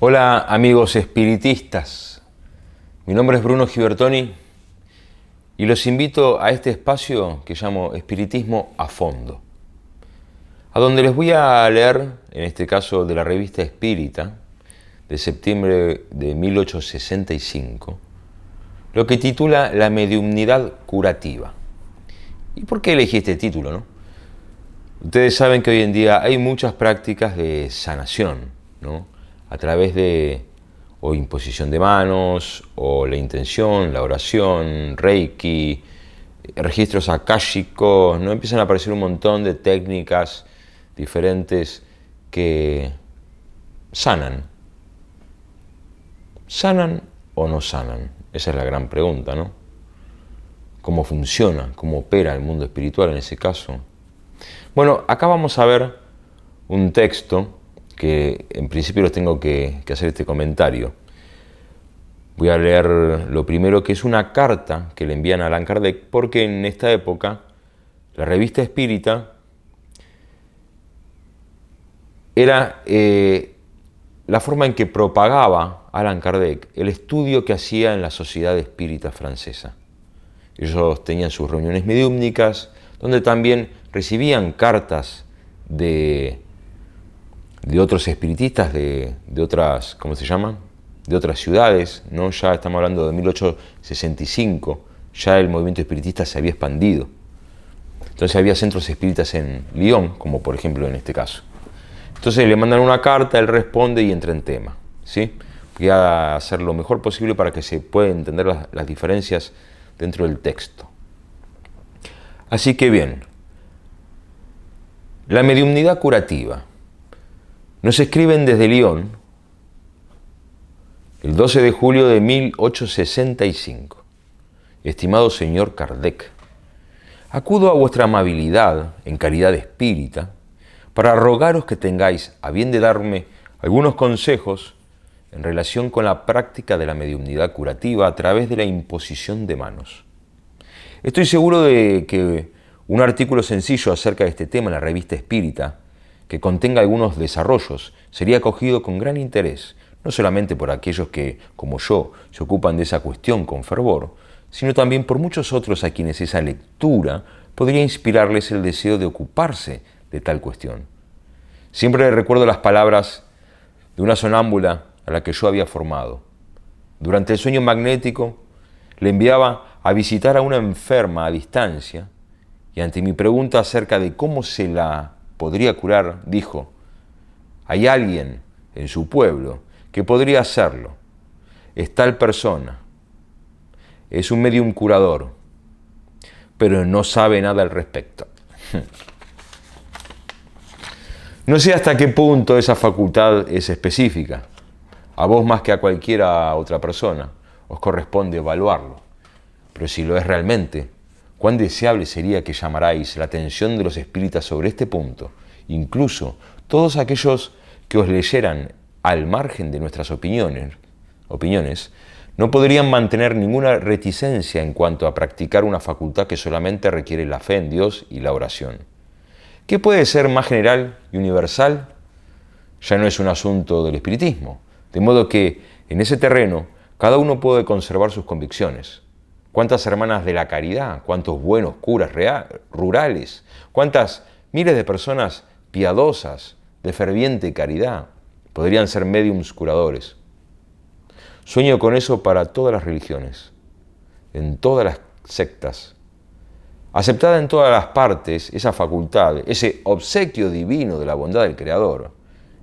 Hola amigos espiritistas, mi nombre es Bruno Gibertoni y los invito a este espacio que llamo Espiritismo a Fondo, a donde les voy a leer, en este caso de la revista Espírita, de septiembre de 1865, lo que titula La mediumnidad curativa. ¿Y por qué elegí este título, no? Ustedes saben que hoy en día hay muchas prácticas de sanación, ¿no? A través de o imposición de manos, o la intención, la oración, reiki, registros akáshicos, ¿no? Empiezan a aparecer un montón de técnicas diferentes que sanan. ¿Sanan o no sanan? Esa es la gran pregunta, ¿no? ¿Cómo funciona? ¿Cómo opera el mundo espiritual en ese caso? Bueno, acá vamos a ver un texto que en principio les tengo que hacer este comentario. Voy a leer lo primero, que es una carta que le envían a Allan Kardec, porque en esta época la revista Espírita era la forma en que propagaba Allan Kardec el estudio que hacía en la Sociedad Espírita Francesa. Ellos tenían sus reuniones mediúmnicas, donde también recibían cartas de otros espiritistas de otras, ¿cómo se llaman? De otras ciudades, ¿no? Ya estamos hablando de 1865, ya el movimiento espiritista se había expandido. Entonces había centros espíritas en Lyon, como por ejemplo en este caso. Entonces le mandan una carta, él responde y entra en tema, ¿sí? Voy a hacer lo mejor posible para que se puedan entender las diferencias dentro del texto. Así que bien, la mediumnidad curativa. Nos escriben desde Lyon el 12 de julio de 1865. Estimado señor Kardec, acudo a vuestra amabilidad en calidad de espírita para rogaros que tengáis a bien de darme algunos consejos en relación con la práctica de la mediumnidad curativa a través de la imposición de manos. Estoy seguro de que un artículo sencillo acerca de este tema en la revista Espírita, que contenga algunos desarrollos, sería acogido con gran interés, no solamente por aquellos que, como yo, se ocupan de esa cuestión con fervor, sino también por muchos otros a quienes esa lectura podría inspirarles el deseo de ocuparse de tal cuestión. Siempre recuerdo las palabras de una sonámbula a la que yo había formado. Durante el sueño magnético, le enviaba a visitar a una enferma a distancia y ante mi pregunta acerca de cómo se la podría curar, dijo: hay alguien en su pueblo que podría hacerlo. Es tal persona. Es un medium curador, pero no sabe nada al respecto. No sé hasta qué punto esa facultad es específica. A vos más que a cualquiera otra persona os corresponde evaluarlo. Pero si lo es realmente, cuán deseable sería que llamarais la atención de los espíritas sobre este punto, incluso todos aquellos que os leyeran al margen de nuestras opiniones, no podrían mantener ninguna reticencia en cuanto a practicar una facultad que solamente requiere la fe en Dios y la oración. ¿Qué puede ser más general y universal? Ya no es un asunto del espiritismo, de modo que en ese terreno cada uno puede conservar sus convicciones. ¿Cuántas hermanas de la caridad, cuántos buenos curas rurales, cuántas miles de personas piadosas, de ferviente caridad, podrían ser médiums curadores? Sueño con eso para todas las religiones, en todas las sectas. Aceptada en todas las partes, esa facultad, ese obsequio divino de la bondad del Creador,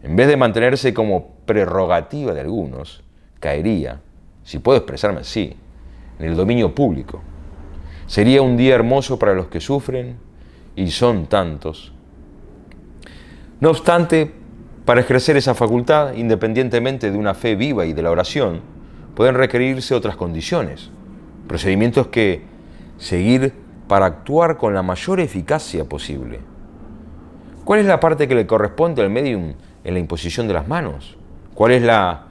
en vez de mantenerse como prerrogativa de algunos, caería, si puedo expresarme así, en el dominio público. Sería un día hermoso para los que sufren, y son tantos. No obstante, para ejercer esa facultad, independientemente de una fe viva y de la oración, pueden requerirse otras condiciones, procedimientos que seguir para actuar con la mayor eficacia posible. ¿Cuál es la parte que le corresponde al medium en la imposición de las manos? ¿Cuál es la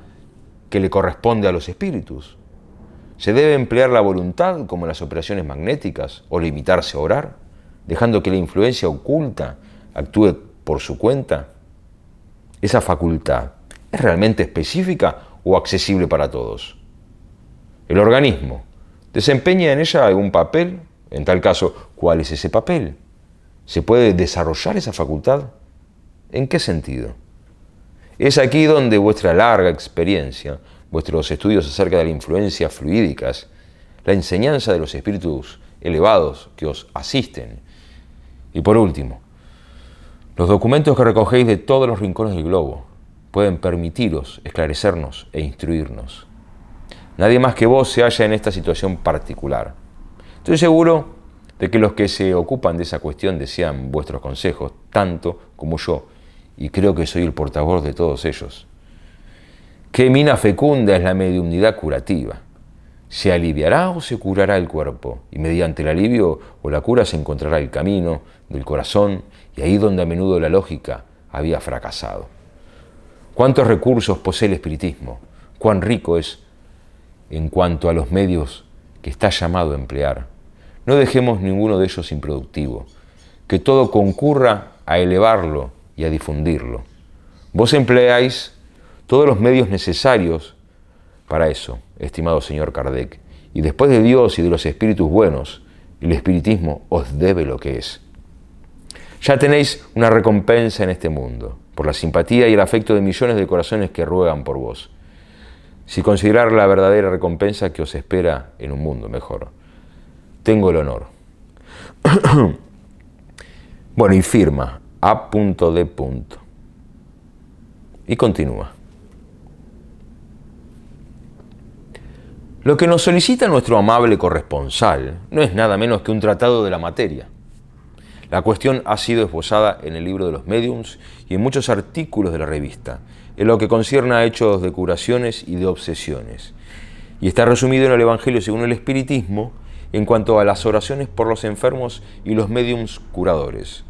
que le corresponde a los espíritus? ¿Se debe emplear la voluntad como en las operaciones magnéticas o limitarse a orar, dejando que la influencia oculta actúe por su cuenta? Esa facultad ¿es realmente específica o accesible para todos? ¿El organismo desempeña en ella algún papel? En tal caso, ¿cuál es ese papel? ¿Se puede desarrollar esa facultad? ¿En qué sentido? Es aquí donde vuestra larga experiencia, vuestros estudios acerca de las influencias fluídicas, la enseñanza de los espíritus elevados que os asisten, y por último, los documentos que recogéis de todos los rincones del globo pueden permitiros esclarecernos e instruirnos. Nadie más que vos se halla en esta situación particular. Estoy seguro de que los que se ocupan de esa cuestión desean vuestros consejos, tanto como yo, y creo que soy el portavoz de todos ellos. ¿Qué mina fecunda es la mediumnidad curativa? ¿Se aliviará o se curará el cuerpo? Y mediante el alivio o la cura se encontrará el camino del corazón, y ahí donde a menudo la lógica había fracasado. ¿Cuántos recursos posee el espiritismo? ¿Cuán rico es en cuanto a los medios que está llamado a emplear? No dejemos ninguno de ellos improductivo, que todo concurra a elevarlo y a difundirlo. Vos empleáis todos los medios necesarios para eso, estimado señor Kardec, y después de Dios y de los espíritus buenos, el espiritismo os debe lo que es. Ya tenéis una recompensa en este mundo, por la simpatía y el afecto de millones de corazones que ruegan por vos. Si considerar la verdadera recompensa que os espera en un mundo mejor. Tengo el honor. Bueno, y firma A.D. Y continúa. Lo que nos solicita nuestro amable corresponsal no es nada menos que un tratado de la materia. La cuestión ha sido esbozada en el libro de los médiums y en muchos artículos de la revista, en lo que concierne a hechos de curaciones y de obsesiones. Y está resumido en el Evangelio según el Espiritismo en cuanto a las oraciones por los enfermos y los médiums curadores.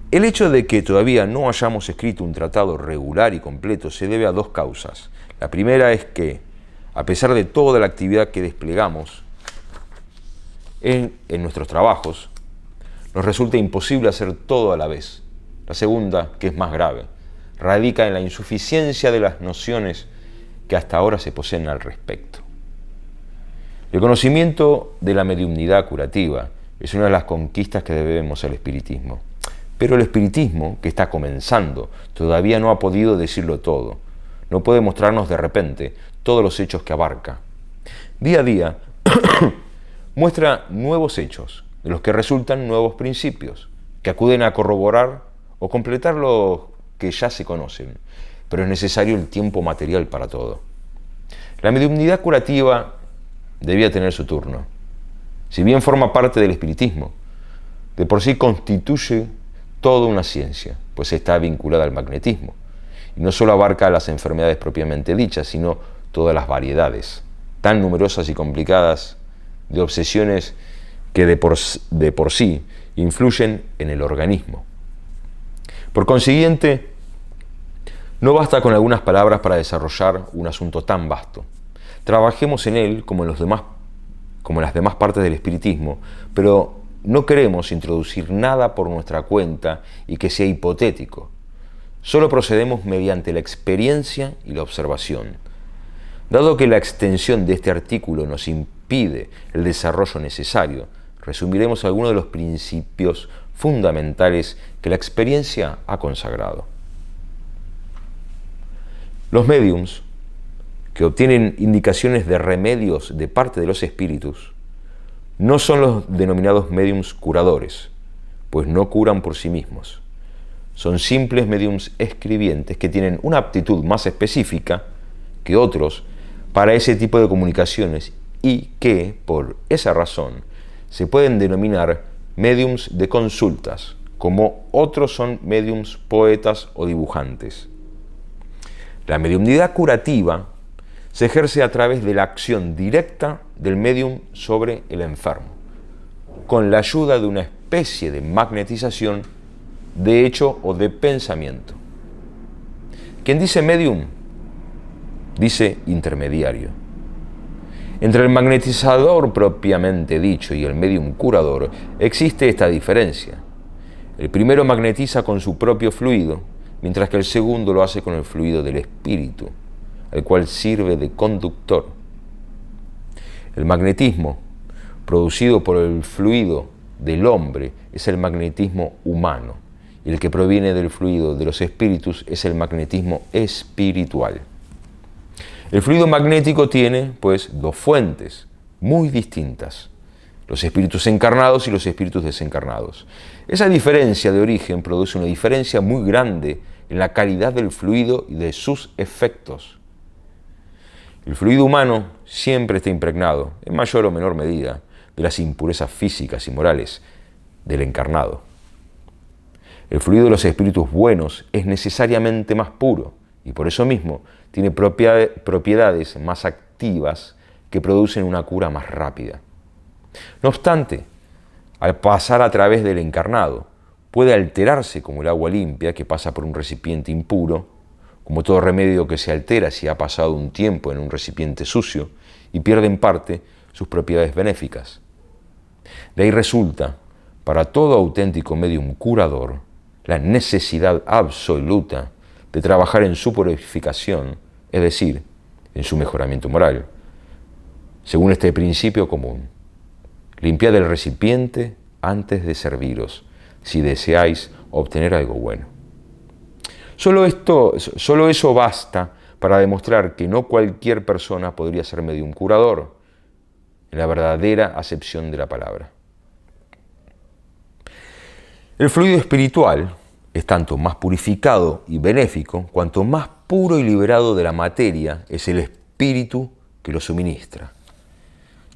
El hecho de que todavía no hayamos escrito un tratado regular y completo se debe a dos causas. La primera es que, a pesar de toda la actividad que desplegamos en nuestros trabajos, nos resulta imposible hacer todo a la vez. La segunda, que es más grave, radica en la insuficiencia de las nociones que hasta ahora se poseen al respecto. El conocimiento de la mediumnidad curativa es una de las conquistas que debemos al espiritismo. Pero el espiritismo, que está comenzando, todavía no ha podido decirlo todo. No puede mostrarnos de repente todos los hechos que abarca. Día a día muestra nuevos hechos, de los que resultan nuevos principios, que acuden a corroborar o completar los que ya se conocen, pero es necesario el tiempo material para todo. La mediumnidad curativa debía tener su turno. Si bien forma parte del espiritismo, de por sí constituye toda una ciencia, pues está vinculada al magnetismo, y no solo abarca las enfermedades propiamente dichas, sino todas las variedades, tan numerosas y complicadas, de obsesiones que de por sí influyen en el organismo. Por consiguiente, no basta con algunas palabras para desarrollar un asunto tan vasto. Trabajemos en él como en las demás partes del espiritismo, pero no queremos introducir nada por nuestra cuenta y que sea hipotético. Solo procedemos mediante la experiencia y la observación. Dado que la extensión de este artículo nos impide el desarrollo necesario, resumiremos algunos de los principios fundamentales que la experiencia ha consagrado. Los médiums, que obtienen indicaciones de remedios de parte de los espíritus, no son los denominados médiums curadores, pues no curan por sí mismos. Son simples médiums escribientes que tienen una aptitud más específica que otros para ese tipo de comunicaciones y que, por esa razón, se pueden denominar médiums de consultas, como otros son médiums poetas o dibujantes. La mediumnidad curativa se ejerce a través de la acción directa del médium sobre el enfermo, con la ayuda de una especie de magnetización de hecho o de pensamiento. Quien dice médium, dice intermediario. Entre el magnetizador propiamente dicho y el médium curador existe esta diferencia. El primero magnetiza con su propio fluido, mientras que el segundo lo hace con el fluido del espíritu, el cual sirve de conductor. El magnetismo producido por el fluido del hombre es el magnetismo humano, y el que proviene del fluido de los espíritus es el magnetismo espiritual. El fluido magnético tiene, pues, dos fuentes muy distintas: los espíritus encarnados y los espíritus desencarnados. Esa diferencia de origen produce una diferencia muy grande en la calidad del fluido y de sus efectos. El fluido humano siempre está impregnado, en mayor o menor medida, de las impurezas físicas y morales del encarnado. El fluido de los espíritus buenos es necesariamente más puro y por eso mismo tiene propiedades más activas que producen una cura más rápida. No obstante, al pasar a través del encarnado, puede alterarse como el agua limpia que pasa por un recipiente impuro, como todo remedio que se altera si ha pasado un tiempo en un recipiente sucio y pierde en parte sus propiedades benéficas. De ahí resulta, para todo auténtico medium curador, la necesidad absoluta de trabajar en su purificación, es decir, en su mejoramiento moral, según este principio común: limpiad el recipiente antes de serviros, si deseáis obtener algo bueno. Solo eso basta para demostrar que no cualquier persona podría ser medium curador, en la verdadera acepción de la palabra. El fluido espiritual es tanto más purificado y benéfico cuanto más puro y liberado de la materia es el espíritu que lo suministra.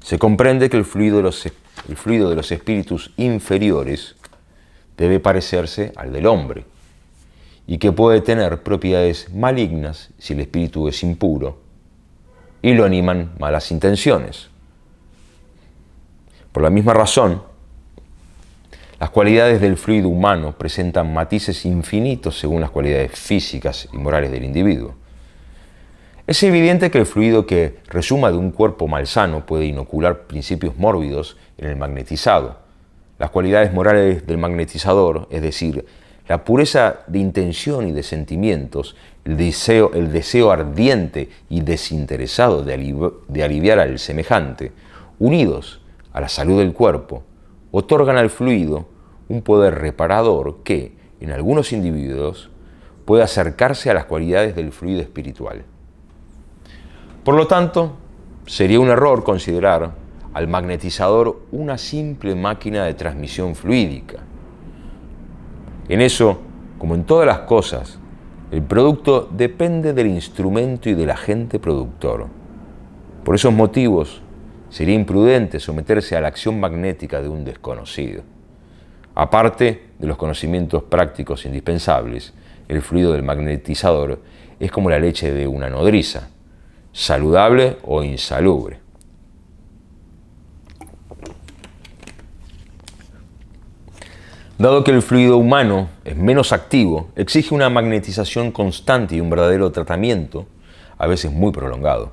Se comprende que el fluido de los espíritus inferiores debe parecerse al del hombre y que puede tener propiedades malignas si el espíritu es impuro y lo animan malas intenciones. Por la misma razón, las cualidades del fluido humano presentan matices infinitos según las cualidades físicas y morales del individuo. Es evidente que el fluido que resuma de un cuerpo malsano puede inocular principios mórbidos en el magnetizado. Las cualidades morales del magnetizador, es decir, la pureza de intención y de sentimientos, el deseo ardiente y desinteresado de aliviar al semejante, unidos a la salud del cuerpo, otorgan al fluido un poder reparador que, en algunos individuos, puede acercarse a las cualidades del fluido espiritual. Por lo tanto, sería un error considerar al magnetizador una simple máquina de transmisión fluídica. En eso, como en todas las cosas, el producto depende del instrumento y del agente productor. Por esos motivos, sería imprudente someterse a la acción magnética de un desconocido. Aparte de los conocimientos prácticos indispensables, el fluido del magnetizador es como la leche de una nodriza, saludable o insalubre. Dado que el fluido humano es menos activo, exige una magnetización constante y un verdadero tratamiento, a veces muy prolongado.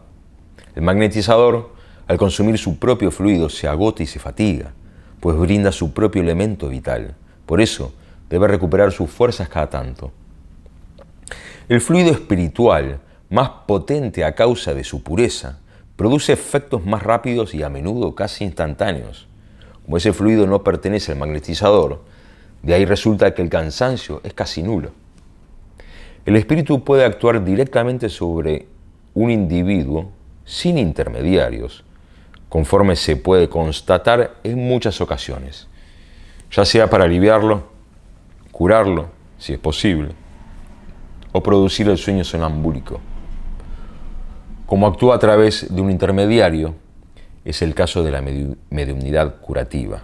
El magnetizador, al consumir su propio fluido, se agota y se fatiga, pues brinda su propio elemento vital. Por eso, debe recuperar sus fuerzas cada tanto. El fluido espiritual, más potente a causa de su pureza, produce efectos más rápidos y a menudo casi instantáneos. Como ese fluido no pertenece al magnetizador, de ahí resulta que el cansancio es casi nulo. El espíritu puede actuar directamente sobre un individuo sin intermediarios, conforme se puede constatar en muchas ocasiones, ya sea para aliviarlo, curarlo, si es posible, o producir el sueño sonambúlico. Como actúa a través de un intermediario, es el caso de la mediumnidad curativa.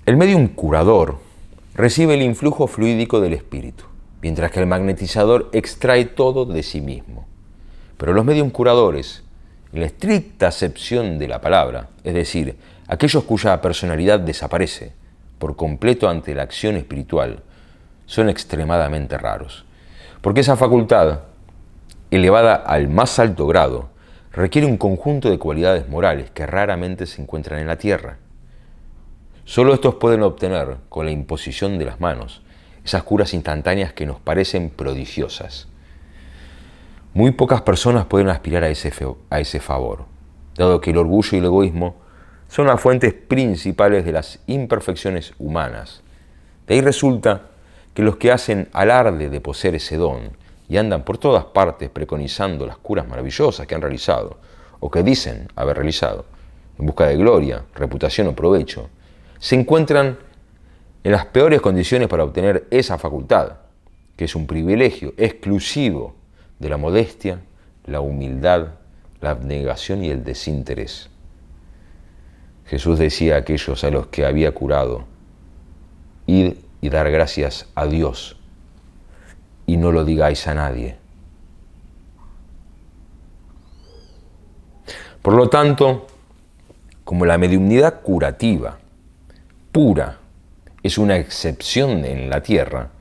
El medium curador recibe el influjo fluídico del espíritu, mientras que el magnetizador extrae todo de sí mismo. Pero los medium curadores, en la estricta acepción de la palabra, es decir, aquellos cuya personalidad desaparece por completo ante la acción espiritual, son extremadamente raros, porque esa facultad, elevada al más alto grado, requiere un conjunto de cualidades morales que raramente se encuentran en la tierra. Solo estos pueden obtener, con la imposición de las manos, esas curas instantáneas que nos parecen prodigiosas. Muy pocas personas pueden aspirar a ese favor, dado que el orgullo y el egoísmo son las fuentes principales de las imperfecciones humanas. De ahí resulta que los que hacen alarde de poseer ese don y andan por todas partes preconizando las curas maravillosas que han realizado, o que dicen haber realizado, en busca de gloria, reputación o provecho, se encuentran en las peores condiciones para obtener esa facultad, que es un privilegio exclusivo de la modestia, la humildad, la abnegación y el desinterés. Jesús decía a aquellos a los que había curado: id y dar gracias a Dios, y no lo digáis a nadie. Por lo tanto, como la mediumnidad curativa, pura, es una excepción en la tierra,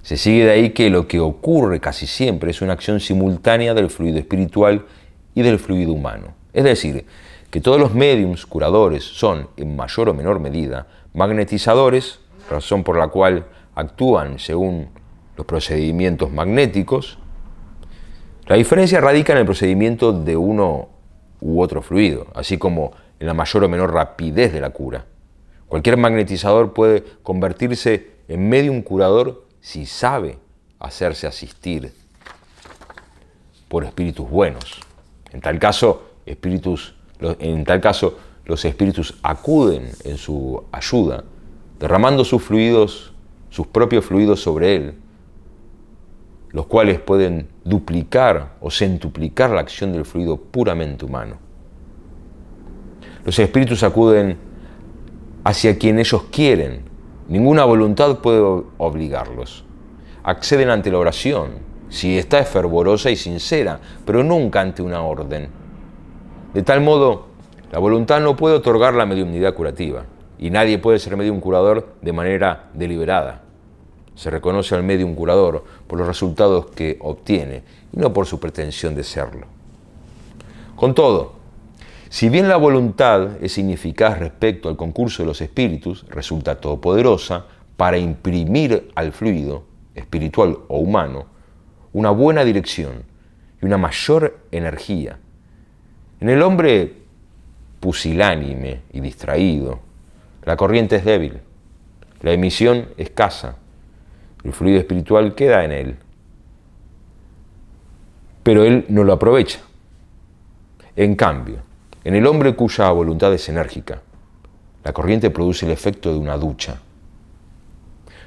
se sigue de ahí que lo que ocurre casi siempre es una acción simultánea del fluido espiritual y del fluido humano. Es decir, que todos los médiums curadores son, en mayor o menor medida, magnetizadores, razón por la cual actúan según los procedimientos magnéticos. La diferencia radica en el procedimiento de uno u otro fluido, así como en la mayor o menor rapidez de la cura. Cualquier magnetizador puede convertirse en médium curador si sabe hacerse asistir por espíritus buenos. En tal caso, los espíritus acuden en su ayuda, derramando sus propios fluidos sobre él, los cuales pueden duplicar o centuplicar la acción del fluido puramente humano. Los espíritus acuden hacia quien ellos quieren. Ninguna voluntad puede obligarlos. Acceden ante la oración, si ésta es fervorosa y sincera, pero nunca ante una orden. De tal modo, la voluntad no puede otorgar la mediumnidad curativa, y nadie puede ser medium curador de manera deliberada. Se reconoce al medium curador por los resultados que obtiene, y no por su pretensión de serlo. Con todo, si bien la voluntad es ineficaz respecto al concurso de los espíritus, resulta todopoderosa para imprimir al fluido, espiritual o humano, una buena dirección y una mayor energía. En el hombre pusilánime y distraído, la corriente es débil, la emisión escasa, el fluido espiritual queda en él, pero él no lo aprovecha. En cambio, en el hombre cuya voluntad es enérgica, la corriente produce el efecto de una ducha.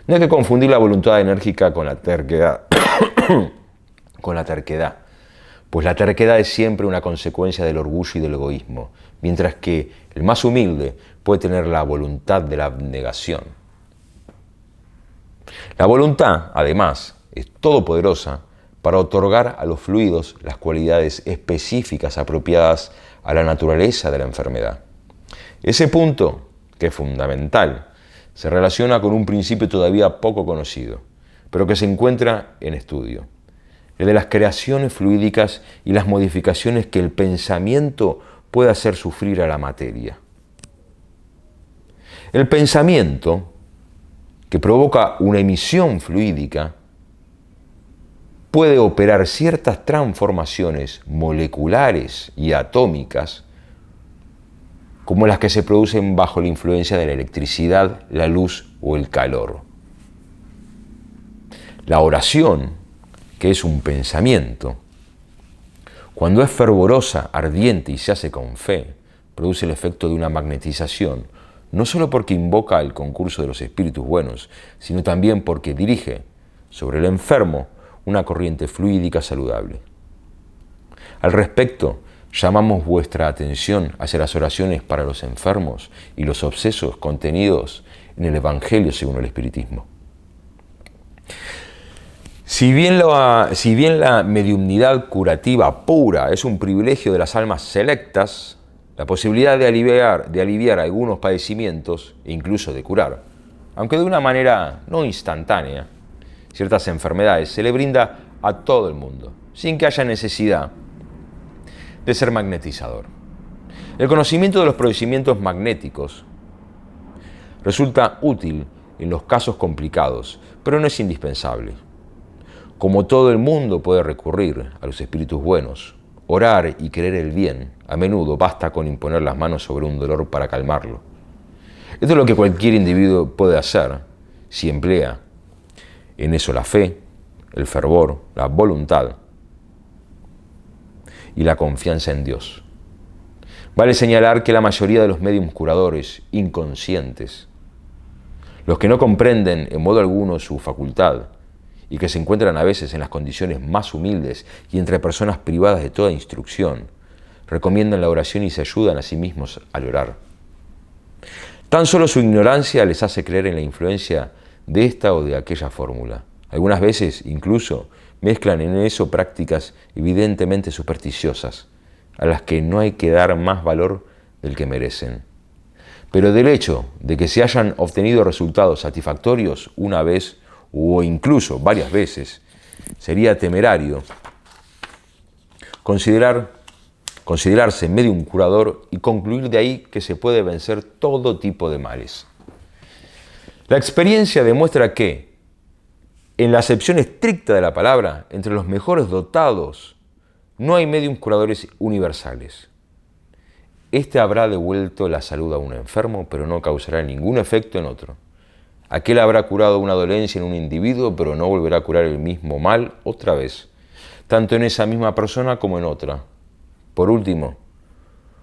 No hay que confundir la voluntad enérgica con la terquedad, pues la terquedad es siempre una consecuencia del orgullo y del egoísmo, mientras que el más humilde puede tener la voluntad de la abnegación. La voluntad, además, es todopoderosa para otorgar a los fluidos las cualidades específicas apropiadas a la naturaleza de la enfermedad. Ese punto, que es fundamental, se relaciona con un principio todavía poco conocido, pero que se encuentra en estudio: el de las creaciones fluídicas y las modificaciones que el pensamiento puede hacer sufrir a la materia. El pensamiento, que provoca una emisión fluídica, puede operar ciertas transformaciones moleculares y atómicas, como las que se producen bajo la influencia de la electricidad, la luz o el calor. La oración, que es un pensamiento, cuando es fervorosa, ardiente y se hace con fe, produce el efecto de una magnetización, no solo porque invoca el concurso de los espíritus buenos, sino también porque dirige sobre el enfermo una corriente fluídica saludable. Al respecto, llamamos vuestra atención hacia las oraciones para los enfermos y los obsesos contenidos en el Evangelio según el Espiritismo. Si bien la mediumnidad curativa pura es un privilegio de las almas selectas, la posibilidad de aliviar algunos padecimientos e incluso de curar, aunque de una manera no instantánea, ciertas enfermedades se le brinda a todo el mundo, sin que haya necesidad de ser magnetizador. El conocimiento de los procedimientos magnéticos resulta útil en los casos complicados, pero no es indispensable. Como todo el mundo puede recurrir a los espíritus buenos, orar y querer el bien, a menudo basta con imponer las manos sobre un dolor para calmarlo. Esto es lo que cualquier individuo puede hacer si emplea en eso la fe, el fervor, la voluntad y la confianza en Dios. Vale señalar que la mayoría de los médiums curadores inconscientes, los que no comprenden en modo alguno su facultad y que se encuentran a veces en las condiciones más humildes y entre personas privadas de toda instrucción, recomiendan la oración y se ayudan a sí mismos al orar. Tan solo su ignorancia les hace creer en la influencia de esta o de aquella fórmula. Algunas veces, incluso, mezclan en eso prácticas evidentemente supersticiosas, a las que no hay que dar más valor del que merecen. Pero del hecho de que se hayan obtenido resultados satisfactorios una vez o incluso varias veces, sería temerario considerarse médium curador y concluir de ahí que se puede vencer todo tipo de males. La experiencia demuestra que, en la acepción estricta de la palabra, entre los mejores dotados, no hay médiums curadores universales. Este habrá devuelto la salud a un enfermo, pero no causará ningún efecto en otro. Aquel habrá curado una dolencia en un individuo, pero no volverá a curar el mismo mal otra vez, tanto en esa misma persona como en otra. Por último,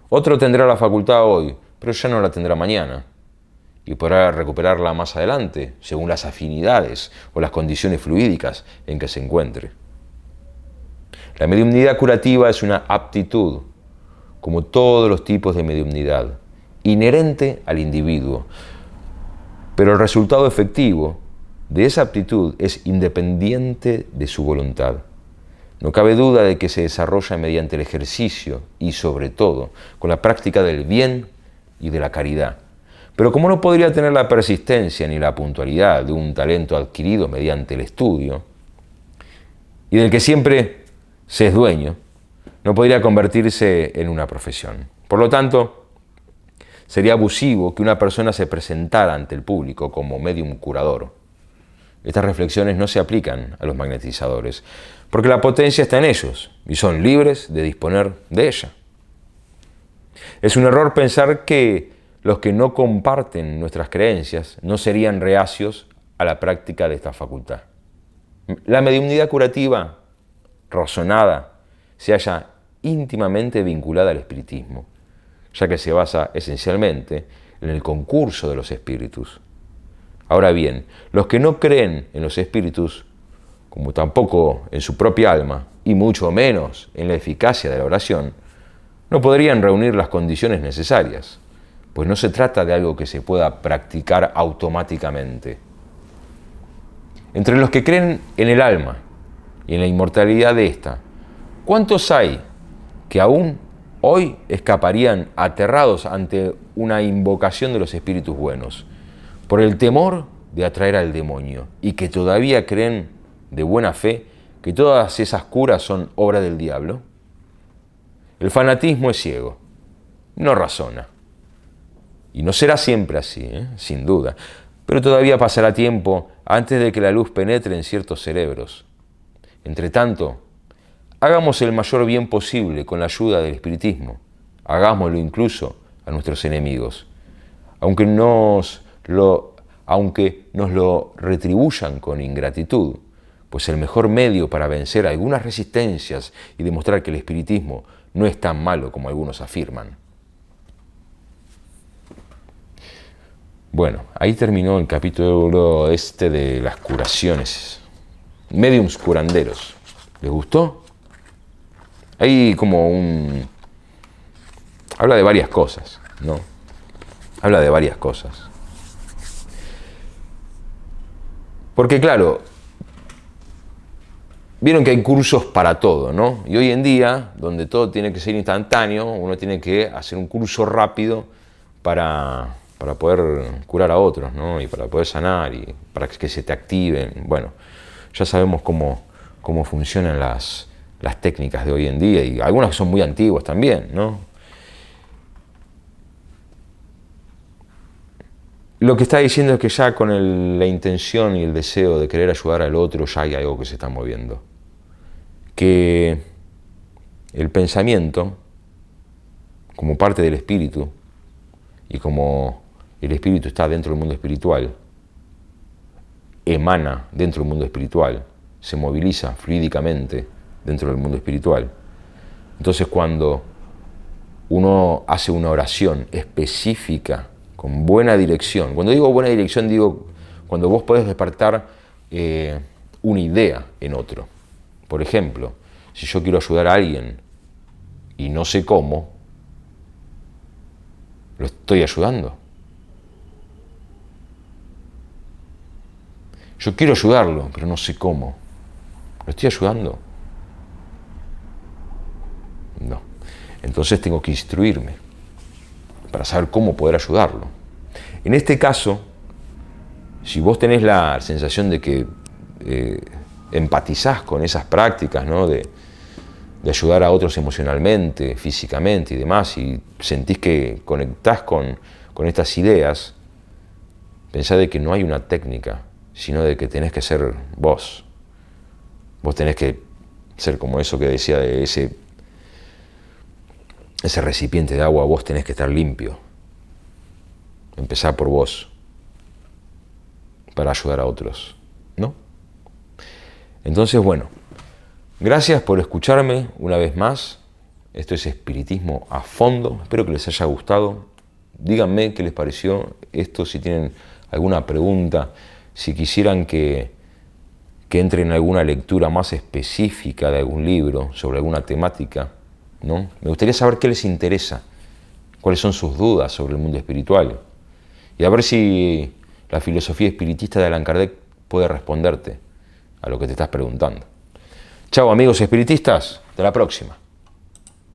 otro tendrá la facultad hoy, pero ya no la tendrá mañana, y podrá recuperarla más adelante, según las afinidades o las condiciones fluídicas en que se encuentre. La mediumnidad curativa es una aptitud, como todos los tipos de mediumnidad, inherente al individuo, pero el resultado efectivo de esa aptitud es independiente de su voluntad. No cabe duda de que se desarrolla mediante el ejercicio y, sobre todo, con la práctica del bien y de la caridad. Pero como no podría tener la persistencia ni la puntualidad de un talento adquirido mediante el estudio, y del que siempre se es dueño, no podría convertirse en una profesión. Por lo tanto, sería abusivo que una persona se presentara ante el público como médium curador. Estas reflexiones no se aplican a los magnetizadores, porque la potencia está en ellos y son libres de disponer de ella. Es un error pensar que los que no comparten nuestras creencias no serían reacios a la práctica de esta facultad. La mediumnidad curativa, razonada, se halla íntimamente vinculada al espiritismo, ya que se basa esencialmente en el concurso de los espíritus. Ahora bien, los que no creen en los espíritus, como tampoco en su propia alma, y mucho menos en la eficacia de la oración, no podrían reunir las condiciones necesarias, pues no se trata de algo que se pueda practicar automáticamente. Entre los que creen en el alma y en la inmortalidad de ésta, ¿cuántos hay que aún hoy escaparían aterrados ante una invocación de los espíritus buenos, por el temor de atraer al demonio, y que todavía creen de buena fe que todas esas curas son obra del diablo? El fanatismo es ciego, no razona. Y no será siempre así, sin duda, pero todavía pasará tiempo antes de que la luz penetre en ciertos cerebros. Entre tanto, hagamos el mayor bien posible con la ayuda del espiritismo. Hagámoslo incluso a nuestros enemigos, aunque nos lo retribuyan con ingratitud, pues el mejor medio para vencer algunas resistencias y demostrar que el espiritismo no es tan malo como algunos afirman. Bueno, ahí terminó el capítulo de las curaciones. Médiums curanderos. ¿Les gustó? Hay habla de varias cosas, ¿no? Habla de varias cosas. Porque claro, vieron que hay cursos para todo, ¿no? Y hoy en día, donde todo tiene que ser instantáneo, uno tiene que hacer un curso rápido para poder curar a otros, ¿no? Y para poder sanar y para que se te activen. Bueno, ya sabemos cómo funcionan las técnicas de hoy en día, y algunas son muy antiguas también, ¿no? Lo que está diciendo es que ya con la intención y el deseo de querer ayudar al otro ya hay algo que se está moviendo. Que el pensamiento, como parte del espíritu, y como el espíritu está dentro del mundo espiritual, emana dentro del mundo espiritual, se moviliza fluídicamente dentro del mundo espiritual. Entonces cuando uno hace una oración específica, con buena dirección. Cuando digo buena dirección, digo cuando vos podés despertar una idea en otro. Por ejemplo, si yo quiero ayudar a alguien y no sé cómo, lo estoy ayudando. Yo quiero ayudarlo, pero no sé cómo. ¿Lo estoy ayudando? No. Entonces tengo que instruirme para saber cómo poder ayudarlo. En este caso, si vos tenés la sensación de que empatizás con esas prácticas, ¿no? de ayudar a otros emocionalmente, físicamente y demás, y sentís que conectás con estas ideas, pensá de que no hay una técnica, sino de que tenés que ser vos. Vos tenés que ser como eso que decía de ese recipiente de agua, vos tenés que estar limpio. Empezá por vos para ayudar a otros, ¿no? Entonces, bueno, gracias por escucharme una vez más. Esto es Espiritismo a Fondo. Espero que les haya gustado. Díganme qué les pareció esto, si tienen alguna pregunta, si quisieran que entre en alguna lectura más específica de algún libro, sobre alguna temática, ¿no? Me gustaría saber qué les interesa, cuáles son sus dudas sobre el mundo espiritual. Y a ver si la filosofía espiritista de Allan Kardec puede responderte a lo que te estás preguntando. Chao amigos espiritistas, hasta la próxima.